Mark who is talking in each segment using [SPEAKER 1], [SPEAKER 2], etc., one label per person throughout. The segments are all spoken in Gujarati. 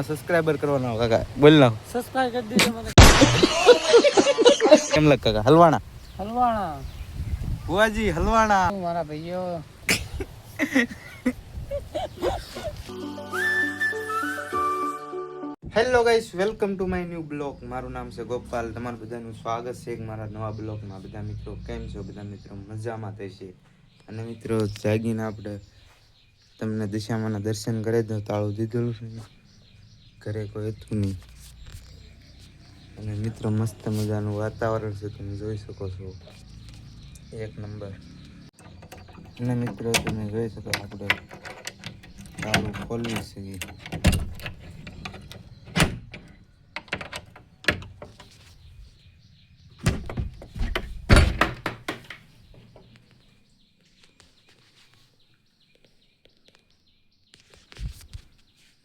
[SPEAKER 1] સબસ્ક્રાઇબર કરવાનો કાકા બોલ ના
[SPEAKER 2] સબસ્ક્રાઇબ કરી દીજો મને.
[SPEAKER 1] કેમ લાગ કાકા હલવાણા
[SPEAKER 2] હલવાણા
[SPEAKER 1] બુઆજી હલવાણા
[SPEAKER 2] મારા ભાઈઓ.
[SPEAKER 1] Hello guys, welcome to my new blog. મારું નામ છે ગોપાલ. તમારું બધાનું સ્વાગત છે મારા નવા બ્લોગમાં. બધા મિત્રો કેમ છો? બધા મિત્રો મજામાં થશે. અને મિત્રો જાગીને આપણે તમને દિશામાના દર્શન કરે તો તાળું દીધેલું છે, ઘરે કોઈ હતું નહીં. અને મિત્રો મસ્ત મજાનું વાતાવરણ છે, તમે જોઈ શકો છો, એક નંબર. અને મિત્રો તમે જોઈ શકો આપણે તાળું ખોલવી છે.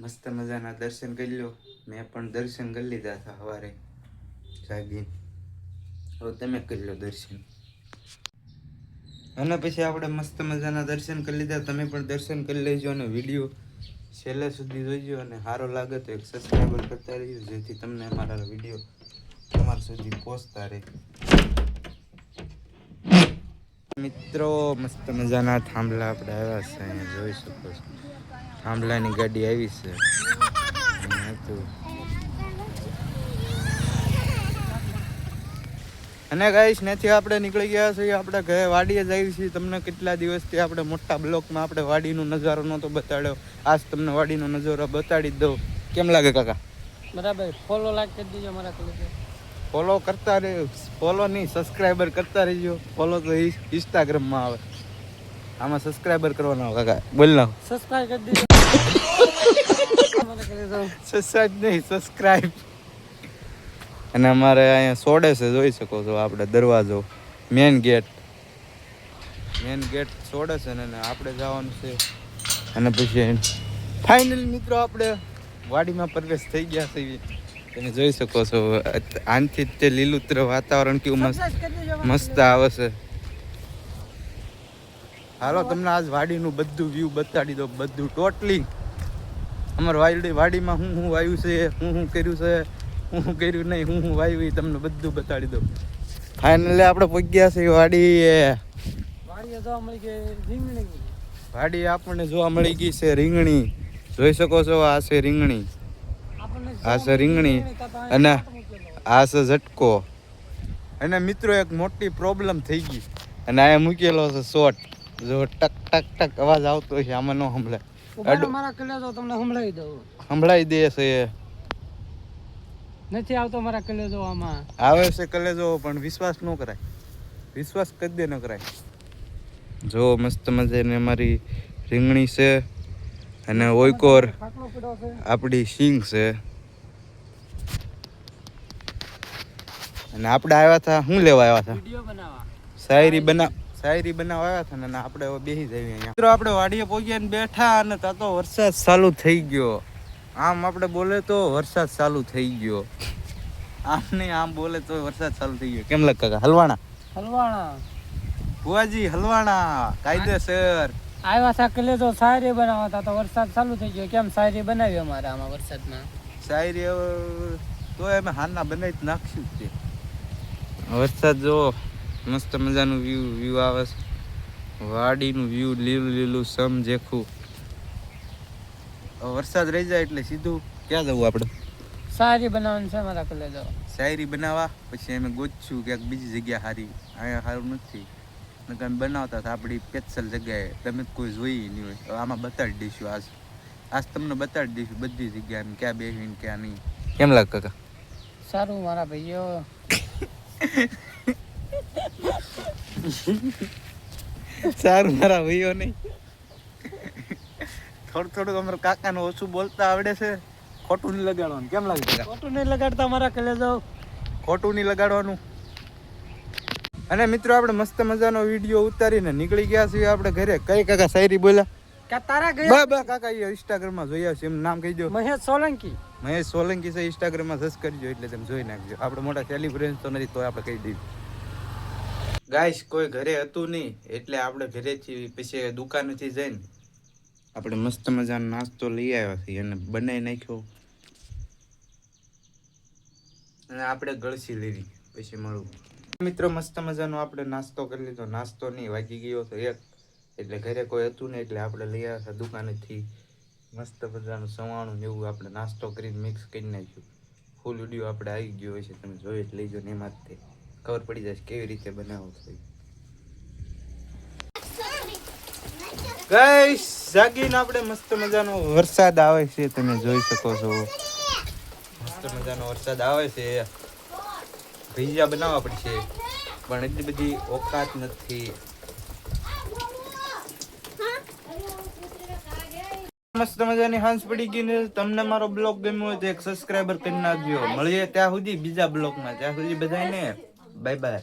[SPEAKER 1] મસ્ત મજાના દર્શન કરી લો. મેં પણ દર્શન કરી લીધા હતા સવારે જાગીને. હવે તમે કરી લો દર્શન. અને પછી આપણે મસ્ત મજાના દર્શન કરી લીધા. તમે પણ દર્શન કરી લેજો અને વિડીયો છેલ્લે સુધી જોઈજો. અને સારો લાગે તો એક સબસ્ક્રાઈબર કરતા રહીજો, જેથી તમને અમારા વિડીયો તમારા સુધી પહોંચતા રહે. મિત્રો મસ્ત મજાના થાંભલા આપણે આવ્યા છે, અહીંયા જોઈ શકો છો. થાંભલાની ગાડી આવી છે. અને ગાઈસ ત્યાંથી આપણે નીકળી ગયા છીએ, આપણે ઘરે વાડીએ જ આવી છીએ. તમને કેટલા દિવસથી આપણે મોટા બ્લોકમાં આપણે વાડીનો નજારો નહોતો બતાડ્યો. આજ તમને વાડીનો નજારો બતાડી દઉં. કેમ લાગે કાકા?
[SPEAKER 2] બરાબર. ફોલો લાઈક કરી દીજો મારા કોલેજ.
[SPEAKER 1] ફોલો કરતા રહેજો. ફોલો નહીં, સબસ્ક્રાઈબર કરતા રહેજો. ફોલો તો ઇન્સ્ટાગ્રામમાં આવે, આમાં સબસ્ક્રાઈબર કરવાનો કાકા બોલ ના.
[SPEAKER 2] સબસ્ક્રાઇબ કરી દીજો મને કરી દો.
[SPEAKER 1] સબસ્ક્રાઇબ નહીં, સબસ્ક્રાઇબ. અને અમારે અહીંયા સોડે છે, જોઈ શકો છો આપણે દરવાજો, મેન ગેટ સોડે છે ને આપણે જવાનું છે. અને પછી ફાઇનલ મિત્રો આપણે વાડીમાં પ્રવેશ થઈ ગયા છે. તમે જોઈ શકો છો આનથી તે લીલુંતર વાતાવરણ કેવું મસ્ત આવે છે. હાલો તમને આજ વાડીનું બધું વ્યૂ બતાડી દો, બધું ટોટલી અમારા વાડીમાં હું વાવ્યું છે, હું કર્યું છે, હું કર્યું નહીં, હું વાવ્યું એ તમને બધું બતાડી દઉં. ફાઇનલી આપણે પહોંચ્યા છે વાડી આપણને જોવા મળી ગઈ છે રીંગણી. જોઈ શકો છો આ છે રીંગણી, અને આ છે ઝટકો. અને મિત્રો એક મોટી પ્રોબ્લેમ થઈ ગઈ, અને આ મૂકેલો છે શોટ. જો ટક ટક ટક અવાજ આવતો છે, આમાં ન સંભળાય.
[SPEAKER 2] મારા કલેજો તમને સંભળાવી દઉં.
[SPEAKER 1] સંભળાઈ દે છે.
[SPEAKER 2] નથી આવતો મારા કલેજો. આમાં
[SPEAKER 1] આવે છે કલેજો, પણ વિશ્વાસ ન કરાય. વિશ્વાસ કદી ન કરાય. જો મસ્ત મજાની અમારી રીંગણી છે, અને ઓયકોર આપણી સિંગ છે. અને આપણે આવ્યા હતા, શું લેવા આવ્યા હતા?
[SPEAKER 2] વિડિયો બનાવવા,
[SPEAKER 1] શાયરી બનાવવા આવ્યા હતા. ને આપણે હવે બેસી જઈએ અહીંયા. મિત્રો આપણે વાડીએ પહોંચ્યા ને બેઠા, અને ત્યાં તો વરસાદ ચાલુ થઈ ગયો. આમ આપણે બોલે તો વરસાદ ચાલુ થઈ ગયો, આમ નહીં આમ બોલે તો વરસાદ ચાલુ થઈ ગયો. કેમ લાગે કાકા? હલવાણા બુઆજી હલવાણા કાયદેસર
[SPEAKER 2] આવ્યા હતા કલેજો શાયરી બનાવવા હતા, તો વરસાદ ચાલુ થઈ ગયો. કેમ શાયરી બનાવી અમારે આમાં વરસાદમાં?
[SPEAKER 1] શાયરી તો અમે હારના બનાવી જ નાખશું તે. વરસાદ જો મસ્ત મજાનું વ્યૂ આવે છે, વાડીનું વ્યૂ લીલું લીલું સમ જેખું. વરસાદ રહી જાય એટલે સીધું ક્યાં જવું આપણે?
[SPEAKER 2] શાયરી બનાવવાની છે મારા કલેજો.
[SPEAKER 1] શાયરી બનાવવા પછી અમે ગોતશું ક્યાંક બીજી જગ્યા સારી. અહીંયા સારું નથી, તમે બનાવતા હતા આપણી પેચલ જગ્યાએ. તમે કોઈ જોઈ નહીં હોય, આમાં બતાડી દઈશું. આજ તમને બતાડી દઈશું બધી જગ્યાએ ક્યાં બેસીને ક્યાં નહીં. કેમ લાગે કાકા?
[SPEAKER 2] સારું મારા ભાઈઓ.
[SPEAKER 1] સારું મારા ભાઈઓ નહીં. થોડું અમારા કાકાને ઓછું બોલતા આવડે છે. ખોટું નહીં લગાડવાનું. કેમ લાગે કાકા?
[SPEAKER 2] ખોટું નહીં લગાડતા મારા કલેજો.
[SPEAKER 1] ખોટું નહીં લગાડવાનું. અને મિત્રો આપણે મસ્ત મજાનો વિડીયો ઉતારીને નીકળી ગયા છીએ આપણે ઘરે. કઈ કાકા શાયરી બોલ્યા?
[SPEAKER 2] તારા ગયા
[SPEAKER 1] બા કાકા એ ઇન્સ્ટાગ્રામમાં જોઈ આવશે. એમ નામ કહી દો.
[SPEAKER 2] મહેશ સોલંકી
[SPEAKER 1] છે. ઇન્સ્ટાગ્રામમાં સર્ચ કરજો એટલે તમે જોઈ નાખજો. આપણે મોટા સેલિબ્રેશન તો નથી, તો આપણે કહી દઈએ. ગાઈસ કોઈ ઘરે હતું નહીં, એટલે આપણે ઘરેથી પછી દુકાનેથી જઈને આપણે મસ્ત મજાનો નાસ્તો લઈ આવ્યા છીએ અને બનાવી નાખ્યો. અને આપણે ગળસી લેવી પછી મળું. મિત્રો મસ્ત મજાનો આપણે નાસ્તો કરી લીધો. નાસ્તો નહીં વાગી ગયો તો 1, એટલે ઘરે કોઈ હતું ને એટલે આપણે લઈ આવ્યા હતા દુકાનેથી મસ્ત મજાનું સવાણું ને એવું આપણે નાસ્તો કરીને મિક્સ કરી નાખ્યું. ફૂલ વિડીયો આપણે આવી ગયો હોય છે, તમે જોઈ જ લેજો ને એમાં જ ખબર પડી જશે કેવી રીતે બનાવો છો. ગાઈસ જાગીને આપણે મસ્ત મજાનો વરસાદ આવે છે, તમે જોઈ શકો છો. મસ્ત મજાનો વરસાદ આવે છે. ભજીયા બનાવવા પડશે પણ એટલી બધી ઓકાત નથી. મસ્ત મજાની હાંસ પડી ગઈ ને તમને મારો બ્લોગ ગમ્યો હોય તો એક સબસ્ક્રાઇબર કરી નાખજો. મળીએ ત્યાં સુધી બીજા બ્લોગમાં. ત્યાં સુધી બધાને બાય બાય.